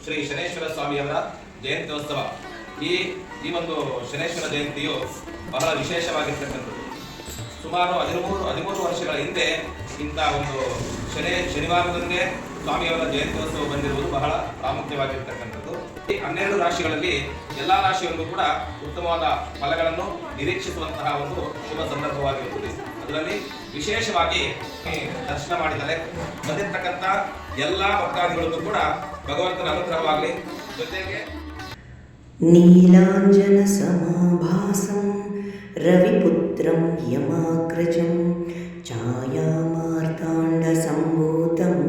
ಶ್ರೀ ಶನೇಶ್ವರ ಸ್ವಾಮಿಯವರ ಜಯಂತ್ಯೋತ್ಸವ. ಈ ಒಂದು ಶನೇಶ್ವರ ಜಯಂತಿಯು ಬಹಳ ವಿಶೇಷವಾಗಿರ್ತಕ್ಕಂಥದ್ದು. ಸುಮಾರು 13 ವರ್ಷಗಳ ಹಿಂದೆ ಇಂಥ ಒಂದು ಶನಿವಾರದಂದೇ ಸ್ವಾಮಿಯವರ ಜಯಂತ್ಯೋತ್ಸವ ಬಂದಿರುವುದು ಬಹಳ ಪ್ರಾಮುಖ್ಯವಾಗಿರ್ತಕ್ಕಂಥದ್ದು. ಈ 12 ರಾಶಿಗಳಲ್ಲಿ ಎಲ್ಲ ರಾಶಿಯಲ್ಲೂ ಕೂಡ ಉತ್ತಮವಾದ ಫಲಗಳನ್ನು ನಿರೀಕ್ಷಿಸುವಂತಹ ಒಂದು ಶುಭ ಸಂದರ್ಭವಾಗಿರುತ್ತದೆ. ಅದರಲ್ಲಿ ವಿಶೇಷವಾಗಿ ದರ್ಶನ ಮಾಡಿದರೆ ಬಂದಿರತಕ್ಕಂಥ ಎಲ್ಲ ಭಕ್ತಾದಿಗಳಿಗೂ ಕೂಡ ಭಗವಂತನ ಅನುಗ್ರಹವಾಗಲಿ. ಜೊತೆಗೆ ನೀಲಾಂಜನ ಸಮಾಭಾಸಂ ರವಿಪುತ್ರಂ ಯಮಾಗ್ರಜಂ ಛಾಯಾಮಾರ್ತಾಂಡ ಸಂಭೂತಂ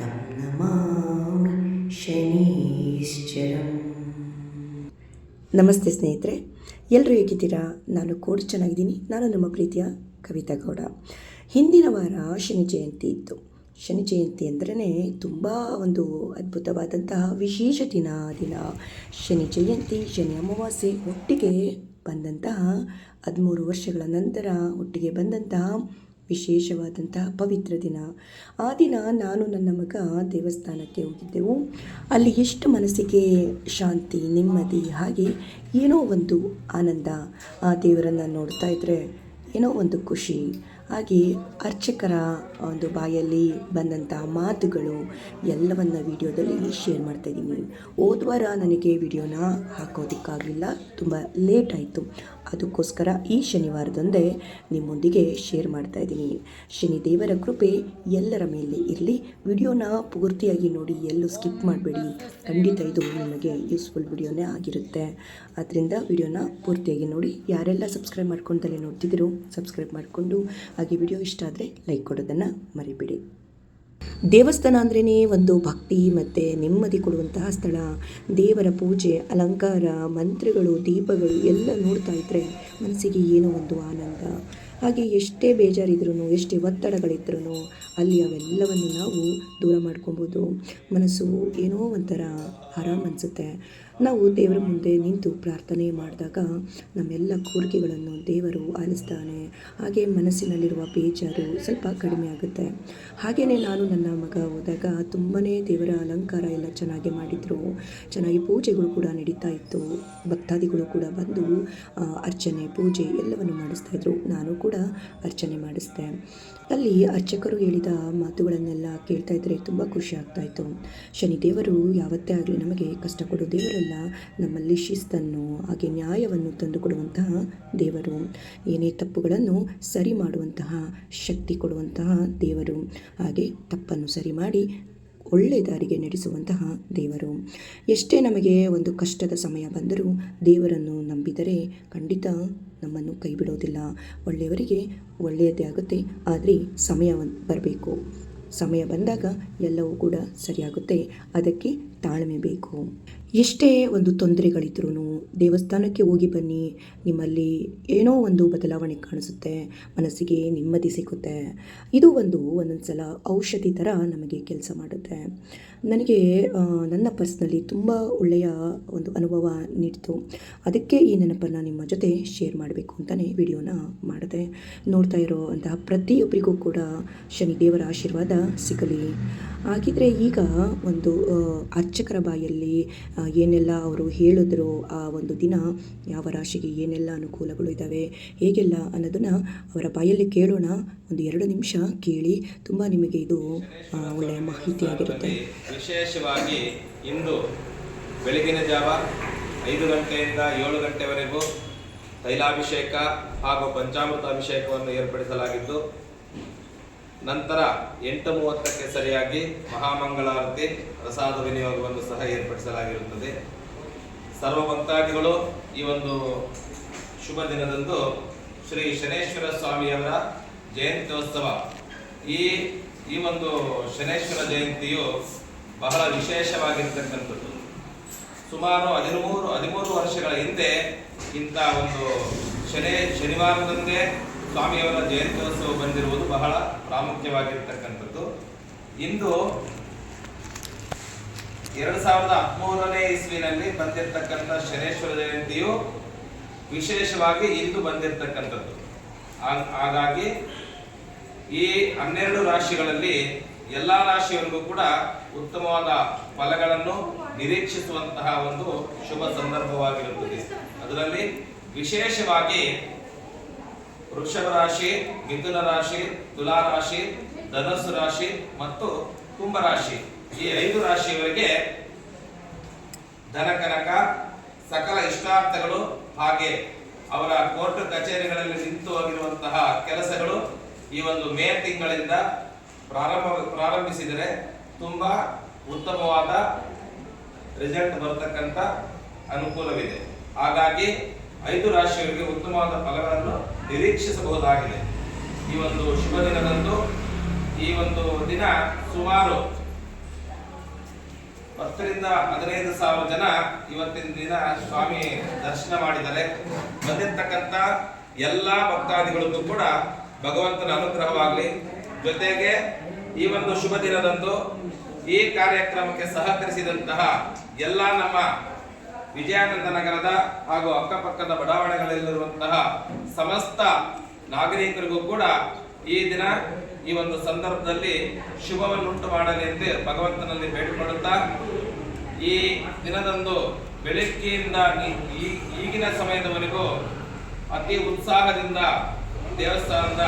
ತಂ ನಮಾಮಿ ಶನೀಶ್ಚರಂ. ನಮಸ್ತೆ ಸ್ನೇಹಿತರೆ, ಎಲ್ಲರೂ ಹೇಗಿದ್ದೀರಾ? ನಾನು ಕೂಡ ಚೆನ್ನಾಗಿದ್ದೀನಿ. ನಾನು ನಮ್ಮ ಪ್ರೀತಿಯ ಕವಿತಾ ಗೌಡ. ಹಿಂದಿನ ವಾರ ಶನಿ ಜಯಂತಿ ಇತ್ತು. ಶನಿ ಜಯಂತಿ ಅಂದ್ರೇ ತುಂಬ ಒಂದು ಅದ್ಭುತವಾದಂತಹ ವಿಶೇಷ ದಿನ. ಶನಿ ಜಯಂತಿ, ಶನಿ ಅಮಾವಾಸ್ಯೆ ಒಟ್ಟಿಗೆ ಬಂದಂತಹ 13 ವರ್ಷಗಳ ನಂತರ ಒಟ್ಟಿಗೆ ಬಂದಂತಹ ವಿಶೇಷವಾದಂತಹ ಪವಿತ್ರ ದಿನ. ಆ ದಿನ ನಾನು ನನ್ನ ಮಗ ದೇವಸ್ಥಾನಕ್ಕೆ ಹೋಗಿದ್ದೆವು. ಅಲ್ಲಿ ಎಷ್ಟು ಮನಸ್ಸಿಗೆ ಶಾಂತಿ, ನೆಮ್ಮದಿ, ಹಾಗೆ ಏನೋ ಒಂದು ಆನಂದ. ಆ ದೇವರನ್ನು ನೋಡ್ತಾ ಇದ್ದರೆ ಏನೋ ಒಂದು ಖುಷಿ. ಹಾಗೆ ಅರ್ಚಕರ ಒಂದು ಬಾಯಲ್ಲಿ ಬಂದಂತಹ ಮಾತುಗಳು ಎಲ್ಲವನ್ನು ವಿಡಿಯೋದಲ್ಲಿ ಶೇರ್ ಮಾಡ್ತಾಯಿದ್ದೀನಿ. ಹೋದ್ವಾರ ನನಗೆ ವಿಡಿಯೋನ ಹಾಕೋದಕ್ಕಾಗಲಿಲ್ಲ, ತುಂಬ ಲೇಟ್ ಆಯಿತು. ಅದಕ್ಕೋಸ್ಕರ ಈ ಶನಿವಾರದಂದೇ ನಿಮ್ಮೊಂದಿಗೆ ಶೇರ್ ಮಾಡ್ತಾಯಿದ್ದೀನಿ. ಶನಿದೇವರ ಕೃಪೆ ಎಲ್ಲರ ಮೇಲೆ ಇರಲಿ. ವಿಡಿಯೋನ ಪೂರ್ತಿಯಾಗಿ ನೋಡಿ, ಎಲ್ಲೂ ಸ್ಕಿಪ್ ಮಾಡಬೇಡಿ. ಖಂಡಿತ ಇದು ನಿಮಗೆ ಯೂಸ್ಫುಲ್ ವಿಡಿಯೋನೇ ಆಗಿರುತ್ತೆ. ಆದ್ದರಿಂದ ವಿಡಿಯೋನ ಪೂರ್ತಿಯಾಗಿ ನೋಡಿ. ಯಾರೆಲ್ಲ ಸಬ್ಸ್ಕ್ರೈಬ್ ಮಾಡ್ಕೊಂಡಲ್ಲೇ ನೋಡ್ತಿದ್ದೀರೋ ಸಬ್ಸ್ಕ್ರೈಬ್ ಮಾಡಿಕೊಂಡು, ಹಾಗೆ ವಿಡಿಯೋ ಇಷ್ಟ ಆದರೆ ಲೈಕ್ ಕೊಡೋದನ್ನು ಮರಿಬೇಡಿ. ದೇವಸ್ಥಾನ ಅಂದ್ರೇ ಒಂದು ಭಕ್ತಿ ಮತ್ತು ನೆಮ್ಮದಿ ಕೊಡುವಂತಹ ಸ್ಥಳ. ದೇವರ ಪೂಜೆ, ಅಲಂಕಾರ, ಮಂತ್ರಗಳು, ದೀಪಗಳು ಎಲ್ಲ ನೋಡ್ತಾ ಇದ್ದರೆ ಮನಸ್ಸಿಗೆ ಏನೋ ಒಂದು ಆನಂದ. ಹಾಗೆ ಎಷ್ಟೇ ಬೇಜಾರಿದ್ರೂ, ಎಷ್ಟೇ ಒತ್ತಡಗಳಿದ್ರೂ ಅಲ್ಲಿ ಅವೆಲ್ಲವನ್ನು ನಾವು ದೂರ ಮಾಡ್ಕೊಬೋದು. ಮನಸ್ಸು ಏನೋ ಒಂಥರ ಆರಾಮ್ ಅನಿಸುತ್ತೆ. ನಾವು ದೇವರ ಮುಂದೆ ನಿಂತು ಪ್ರಾರ್ಥನೆ ಮಾಡಿದಾಗ ನಮ್ಮೆಲ್ಲ ಕೋರಿಕೆಗಳನ್ನು ದೇವರು ಆಲಿಸ್ತಾನೆ. ಹಾಗೆ ಮನಸ್ಸಿನಲ್ಲಿರುವ ಬೇಜಾರು ಸ್ವಲ್ಪ ಕಡಿಮೆ ಆಗುತ್ತೆ. ಹಾಗೆಯೇ ನಾನು ನನ್ನ ಮಗ ಹೋದಾಗ ತುಂಬಾ ದೇವರ ಅಲಂಕಾರ ಎಲ್ಲ ಚೆನ್ನಾಗಿ ಮಾಡಿದರು. ಚೆನ್ನಾಗಿ ಪೂಜೆಗಳು ಕೂಡ ನಡೀತಾ ಇತ್ತು. ಭಕ್ತಾದಿಗಳು ಕೂಡ ಬಂದು ಅರ್ಚನೆ, ಪೂಜೆ ಎಲ್ಲವನ್ನು ಮಾಡಿಸ್ತಾಯಿದ್ರು. ನಾನು ಕೂಡ ಅರ್ಚನೆ ಮಾಡಿಸ್ದೆ. ಅಲ್ಲಿ ಅರ್ಚಕರು ಹೇಳಿದ ಮಾತುಗಳನ್ನೆಲ್ಲ ಕೇಳ್ತಾ ಇದ್ದರೆ ತುಂಬ ಖುಷಿ ಆಗ್ತಾಯಿತ್ತು. ಶನಿದೇವರು ಯಾವತ್ತೇ ಆಗಲಿ ನಮಗೆ ಕಷ್ಟ ಕೊಡೋ ದೇವರಲ್ಲ, ನಮ್ಮಲ್ಲಿ ಶಿಸ್ತನ್ನು ಹಾಗೆ ನ್ಯಾಯವನ್ನು ತಂದುಕೊಡುವಂತಹ ದೇವರು. ಏನೇ ತಪ್ಪುಗಳನ್ನು ಸರಿ ಮಾಡುವಂತಹ ಶಕ್ತಿ ಕೊಡುವಂತಹ ದೇವರು. ಹಾಗೆ ತಪ್ಪನ್ನು ಸರಿ ಮಾಡಿ ಒಳ್ಳೆ ದಾರಿಗೆ ನಡೆಸುವಂತಹ ದೇವರು. ಎಷ್ಟೇ ನಮಗೆ ಒಂದು ಕಷ್ಟದ ಸಮಯ ಬಂದರೂ ದೇವರನ್ನು ನಂಬಿದರೆ ಖಂಡಿತ ನಮ್ಮನ್ನು ಕೈ ಬಿಡೋದಿಲ್ಲ. ಒಳ್ಳೆಯವರಿಗೆ ಒಳ್ಳೆಯದೇ ಆಗುತ್ತೆ. ಆದರೆ ಸಮಯ ಬರಬೇಕು. ಸಮಯ ಬಂದಾಗ ಎಲ್ಲವೂ ಕೂಡ ಸರಿಯಾಗುತ್ತೆ. ಅದಕ್ಕೆ ತಾಳ್ಮೆ ಬೇಕು. ಎಷ್ಟೇ ಒಂದು ತೊಂದರೆಗಳಿದ್ರೂ ದೇವಸ್ಥಾನಕ್ಕೆ ಹೋಗಿ ಬನ್ನಿ. ನಿಮ್ಮಲ್ಲಿ ಏನೋ ಒಂದು ಬದಲಾವಣೆ ಕಾಣಿಸುತ್ತೆ, ಮನಸ್ಸಿಗೆ ನೆಮ್ಮದಿ ಸಿಗುತ್ತೆ. ಇದು ಒಂದೊಂದು ಸಲ ಔಷಧಿ ಥರ ನಮಗೆ ಕೆಲಸ ಮಾಡುತ್ತೆ. ನನಗೆ ನನ್ನ ಪರ್ಸ್ನಲ್ಲಿ ತುಂಬ ಒಳ್ಳೆಯ ಒಂದು ಅನುಭವ ನೀಡಿತು. ಅದಕ್ಕೆ ಈ ನೆನಪನ್ನು ನಿಮ್ಮ ಜೊತೆ ಶೇರ್ ಮಾಡಬೇಕು ಅಂತಲೇ ವಿಡಿಯೋನ ಮಾಡಿದೆ. ನೋಡ್ತಾ ಇರೋ ಅಂತಹ ಪ್ರತಿಯೊಬ್ಬರಿಗೂ ಕೂಡ ಶನಿದೇವರ ಆಶೀರ್ವಾದ ಸಿಗಲಿ. ಹಾಗಿದ್ರೆ ಈಗ ಒಂದು ಅರ್ಚಕರ ಬಾಯಲ್ಲಿ ಏನೆಲ್ಲ ಅವರು ಹೇಳಿದ್ರು, ಆ ಒಂದು ದಿನ ಯಾವ ರಾಶಿಗೆ ಏನೆಲ್ಲ ಅನುಕೂಲಗಳು ಇದ್ದಾವೆ, ಹೇಗೆಲ್ಲ ಅನ್ನೋದನ್ನು ಅವರ ಬಾಯಲ್ಲಿ ಕೇಳೋಣ. ಒಂದು 2 ನಿಮಿಷ ಕೇಳಿ, ತುಂಬ ನಿಮಗೆ ಇದು ಒಳ್ಳೆಯ ಮಾಹಿತಿಯಾಗಿರುತ್ತೆ. ವಿಶೇಷವಾಗಿ ಇಂದು ಬೆಳಗಿನ ಜಾವ 5 ಗಂಟೆಯಿಂದ 7 ಗಂಟೆವರೆಗೂ ತೈಲಾಭಿಷೇಕ ಹಾಗೂ ಪಂಚಾಮೃತ ಅಭಿಷೇಕವನ್ನು ಏರ್ಪಡಿಸಲಾಗಿದ್ದು, ನಂತರ 8:30ಕ್ಕೆ ಸರಿಯಾಗಿ ಮಹಾಮಂಗಳಾರತಿ, ಪ್ರಸಾದ ವಿನಿಯೋಗವನ್ನು ಸಹ ಏರ್ಪಡಿಸಲಾಗಿರುತ್ತದೆ. ಸರ್ವ ಭಕ್ತಾದಿಗಳು ಈ ಒಂದು ಶುಭ ದಿನದಂದು ಶ್ರೀ ಶನೇಶ್ವರ ಸ್ವಾಮಿಯವರ ಜಯಂತ್ಯೋತ್ಸವ, ಈ ಒಂದು ಶನೇಶ್ವರ ಜಯಂತಿಯು ಬಹಳ ವಿಶೇಷವಾಗಿರ್ತಕ್ಕಂಥದ್ದು. ಸುಮಾರು 13 ವರ್ಷಗಳ ಹಿಂದೆ ಇಂಥ ಒಂದು ಶನಿವಾರದಂದೇ ಸ್ವಾಮಿಯವರ ಜಯಂತ್ಯೋತ್ಸವ ಬಂದಿರುವುದು ಬಹಳ ಪ್ರಾಮುಖ್ಯವಾಗಿರ್ತಕ್ಕಂಥದ್ದು. ಇಂದು 2013ನೇ ಇಸ್ವಿನಲ್ಲಿ ಬಂದಿರತಕ್ಕಂಥ ಶನೇಶ್ವರ ಜಯಂತಿಯು ವಿಶೇಷವಾಗಿ ಇಂದು ಬಂದಿರತಕ್ಕಂಥದ್ದು. ಹಾಗಾಗಿ ಈ 12 ರಾಶಿಗಳಲ್ಲಿ ಎಲ್ಲ ರಾಶಿಯವರಿಗೂ ಕೂಡ ಉತ್ತಮವಾದ ಫಲಗಳನ್ನು ನಿರೀಕ್ಷಿಸುವಂತಹ ಒಂದು ಶುಭ ಸಂದರ್ಭವಾಗಿರುತ್ತದೆ. ಅದರಲ್ಲಿ ವಿಶೇಷವಾಗಿ ವೃಷಭ ರಾಶಿ, ಮಿಥುನ ರಾಶಿ, ತುಲಾ ರಾಶಿ, ಧನಸ್ಸು ರಾಶಿ ಮತ್ತು ಕುಂಭ ರಾಶಿ, ಈ 5 ರಾಶಿಯವರಿಗೆ ಧನಕನಕ ಸಕಲ ಇಷ್ಟಾರ್ಥಗಳು ಹಾಗೆ ಅವರ ಕೋರ್ಟ್ ಕಚೇರಿಗಳಲ್ಲಿ ನಿಂತು ಹೋಗಿರುವಂತಹ ಕೆಲಸಗಳು ಈ ಒಂದು ಮೇ ತಿಂಗಳಿಂದ ಪ್ರಾರಂಭಿಸಿದರೆ ತುಂಬಾ ಉತ್ತಮವಾದ ರಿಸಲ್ಟ್ ಬರತಕ್ಕಂತ ಅನುಕೂಲವಿದೆ. ಹಾಗಾಗಿ 5 ರಾಶಿಯವರಿಗೆ ಉತ್ತಮವಾದ ಫಲಗಳನ್ನು ನಿರೀಕ್ಷಿಸಬಹುದಾಗಿದೆ. ಈ ಒಂದು ಶುಭ ದಿನದಂದು ಈ ಒಂದು ದಿನ ಸುಮಾರು 10 ರಿಂದ 15 ಸಾವಿರ ಜನ ಇವತ್ತಿನ ದಿನ ಸ್ವಾಮಿ ದರ್ಶನ ಮಾಡಿದ್ದಾರೆ. ಬಂದಿರತಕ್ಕಂತ ಎಲ್ಲಾ ಭಕ್ತಾದಿಗಳಿಗೂ ಕೂಡ ಭಗವಂತನ ಅನುಗ್ರಹವಾಗಲಿ. ಜೊತೆಗೆ ಈ ಒಂದು ಶುಭ ದಿನದಂದು ಈ ಕಾರ್ಯಕ್ರಮಕ್ಕೆ ಸಹಕರಿಸಿದಂತಹ ಎಲ್ಲ ನಮ್ಮ ವಿಜಯಾನಂದ ನಗರದ ಹಾಗೂ ಅಕ್ಕಪಕ್ಕದ ಬಡಾವಣೆಗಳಲ್ಲಿರುವಂತಹ ಸಮಸ್ತ ನಾಗರಿಕರಿಗೂ ಕೂಡ ಈ ದಿನ ಈ ಒಂದು ಸಂದರ್ಭದಲ್ಲಿ ಶುಭವನ್ನುಂಟು ಮಾಡಲಿ ಎಂದು ಭಗವಂತನಲ್ಲಿ ಬೇಡಿಕೊಳ್ಳುತ್ತಾ, ಈ ದಿನದಂದು ಬೆಳಗ್ಗೆಯಿಂದ ಈಗಿನ ಸಮಯದವರೆಗೂ ಅತಿ ಉತ್ಸಾಹದಿಂದ ದೇವಸ್ಥಾನದ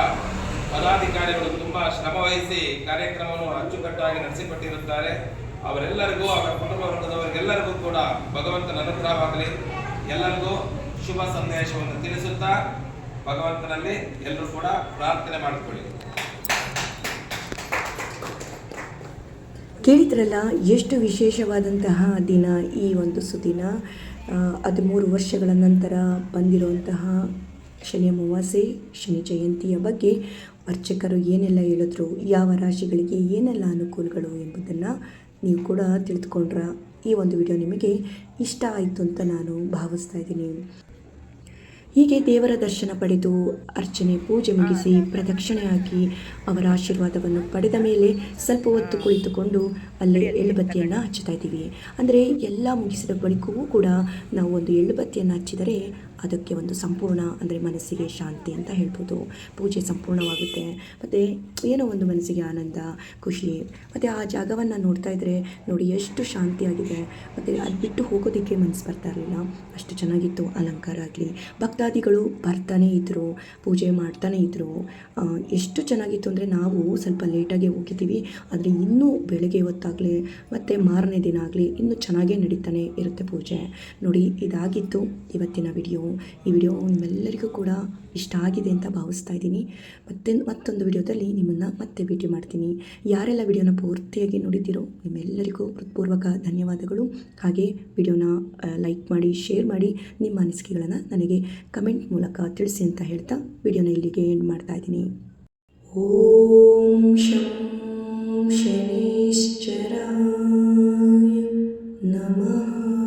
ಪದಾಧಿಕಾರಿಗಳು ತುಂಬಾ ಶ್ರಮ ವಹಿಸಿ ಕಾರ್ಯಕ್ರಮವನ್ನು ಅಚ್ಚುಕಟ್ಟಾಗಿ ನಡೆಸಿಕೊಟ್ಟಿರುತ್ತಾರೆ. ಅವರೆಲ್ಲರಿಗೂ, ಅವರ ಕುಟುಂಬ ವರ್ಗದವರಿಗೆಲ್ಲರಿಗೂ ಕೂಡ ಭಗವಂತನ ಅನುಗ್ರಹವಾಗಲಿ. ಎಲ್ಲರಿಗೂ ಶುಭ ಸಂದೇಶವನ್ನು ತಿಳಿಸುತ್ತಾ ಭಗವಂತನಲ್ಲಿ ಎಲ್ಲರೂ ಕೂಡ ಪ್ರಾರ್ಥನೆ ಮಾಡಿಕೊಳ್ಳಿ. ಕೇಳಿದ್ರಲ್ಲ, ಎಷ್ಟು ವಿಶೇಷವಾದಂತಹ ದಿನ ಈ ಒಂದು ಸುದಿನ. 13 ವರ್ಷಗಳ ನಂತರ ಬಂದಿರುವಂತಹ ಶನಿ ಅಮಾವಾಸ್ಯೆ, ಶನಿ ಜಯಂತಿಯ ಬಗ್ಗೆ ಅರ್ಚಕರು ಏನೆಲ್ಲ ಹೇಳಿದ್ರು, ಯಾವ ರಾಶಿಗಳಿಗೆ ಏನೆಲ್ಲ ಅನುಕೂಲಗಳು ಎಂಬುದನ್ನು ನೀವು ಕೂಡ ತಿಳಿದುಕೊಂಡ್ರ. ಈ ಒಂದು ವಿಡಿಯೋ ನಿಮಗೆ ಇಷ್ಟ ಆಯಿತು ಅಂತ ನಾನು ಭಾವಿಸ್ತಾ ಇದ್ದೀನಿ. ಹೀಗೆ ದೇವರ ದರ್ಶನ ಪಡೆದು ಅರ್ಚನೆ ಪೂಜೆ ಮುಗಿಸಿ ಪ್ರದಕ್ಷಿಣೆ ಹಾಕಿ ಅವರ ಆಶೀರ್ವಾದವನ್ನು ಪಡೆದ ಮೇಲೆ ಸ್ವಲ್ಪ ಹೊತ್ತು ಕುಳಿತುಕೊಂಡು ಅಲ್ಲೇ ಎಳ್ಳುಬತ್ತಿಯನ್ನು ಹಚ್ಚುತ್ತಾ ಇದ್ದೀವಿ. ಅಂದರೆ ಎಲ್ಲ ಮುಗಿಸಿದ ಬಳಿಕವೂ ಕೂಡ ನಾವು ಒಂದು ಎಳ್ಳುಬತ್ತಿಯನ್ನು ಹಚ್ಚಿದರೆ ಅದಕ್ಕೆ ಒಂದು ಸಂಪೂರ್ಣ, ಅಂದರೆ ಮನಸ್ಸಿಗೆ ಶಾಂತಿ ಅಂತ ಹೇಳ್ಬೋದು. ಪೂಜೆ ಸಂಪೂರ್ಣವಾಗುತ್ತೆ. ಮತ್ತು ಏನೋ ಒಂದು ಮನಸ್ಸಿಗೆ ಆನಂದ, ಖುಷಿ. ಮತ್ತು ಆ ಜಾಗವನ್ನು ನೋಡ್ತಾ ಇದ್ದರೆ ನೋಡಿ ಎಷ್ಟು ಶಾಂತಿಯಾಗಿದೆ. ಮತ್ತು ಅಲ್ಲಿ ಬಿಟ್ಟು ಹೋಗೋದಕ್ಕೆ ಮನಸ್ಸು ಬರ್ತಾ ಇರಲಿಲ್ಲ, ಅಷ್ಟು ಚೆನ್ನಾಗಿತ್ತು. ಅಲಂಕಾರ ಆಗಲಿ, ಭಕ್ತಾದಿಗಳು ಬರ್ತಾನೆ ಇದ್ದರು, ಪೂಜೆ ಮಾಡ್ತಾನೆ ಇದ್ದರು. ಎಷ್ಟು ಚೆನ್ನಾಗಿತ್ತು ಅಂದರೆ ನಾವು ಸ್ವಲ್ಪ ಲೇಟಾಗಿ ಹೋಗಿದ್ದೀವಿ, ಆದರೆ ಇನ್ನೂ ಬೆಳಗ್ಗೆ ಹೊತ್ತಾಗಲಿ ಮತ್ತು ಮಾರನೇ ದಿನ ಆಗಲಿ ಇನ್ನೂ ಚೆನ್ನಾಗೇ ನಡೀತಾನೆ ಇರುತ್ತೆ ಪೂಜೆ. ನೋಡಿ, ಇದಾಗಿತ್ತು ಇವತ್ತಿನ ವಿಡಿಯೋ. ಈ ವಿಡಿಯೋ ನಿಮ್ಮೆಲ್ಲರಿಗೂ ಕೂಡ ಇಷ್ಟ ಆಗಿದೆ ಅಂತ ಭಾವಿಸ್ತಾ ಇದ್ದೀನಿ. ಮತ್ತೊಂದು ವಿಡಿಯೋದಲ್ಲಿ ನಿಮ್ಮನ್ನು ಮತ್ತೆ ಭೇಟಿ ಮಾಡ್ತೀನಿ. ಯಾರೆಲ್ಲ ವಿಡಿಯೋನ ಪೂರ್ತಿಯಾಗಿ ನೋಡಿದ್ದೀರೋ ನಿಮ್ಮೆಲ್ಲರಿಗೂ ಹೃತ್ಪೂರ್ವಕ ಧನ್ಯವಾದಗಳು. ಹಾಗೆ ವಿಡಿಯೋನ ಲೈಕ್ ಮಾಡಿ, ಶೇರ್ ಮಾಡಿ, ನಿಮ್ಮ ಅನಿಸಿಕೆಗಳನ್ನು ನನಗೆ ಕಮೆಂಟ್ ಮೂಲಕ ತಿಳಿಸಿ ಅಂತ ಹೇಳ್ತಾ ವಿಡಿಯೋನ ಇಲ್ಲಿಗೆ ಎಂಡ್ ಮಾಡ್ತಾ ಇದ್ದೀನಿ. ಓಂ ಶಂ ಶನೇಶ್ವರಾಯ ನಮಃ.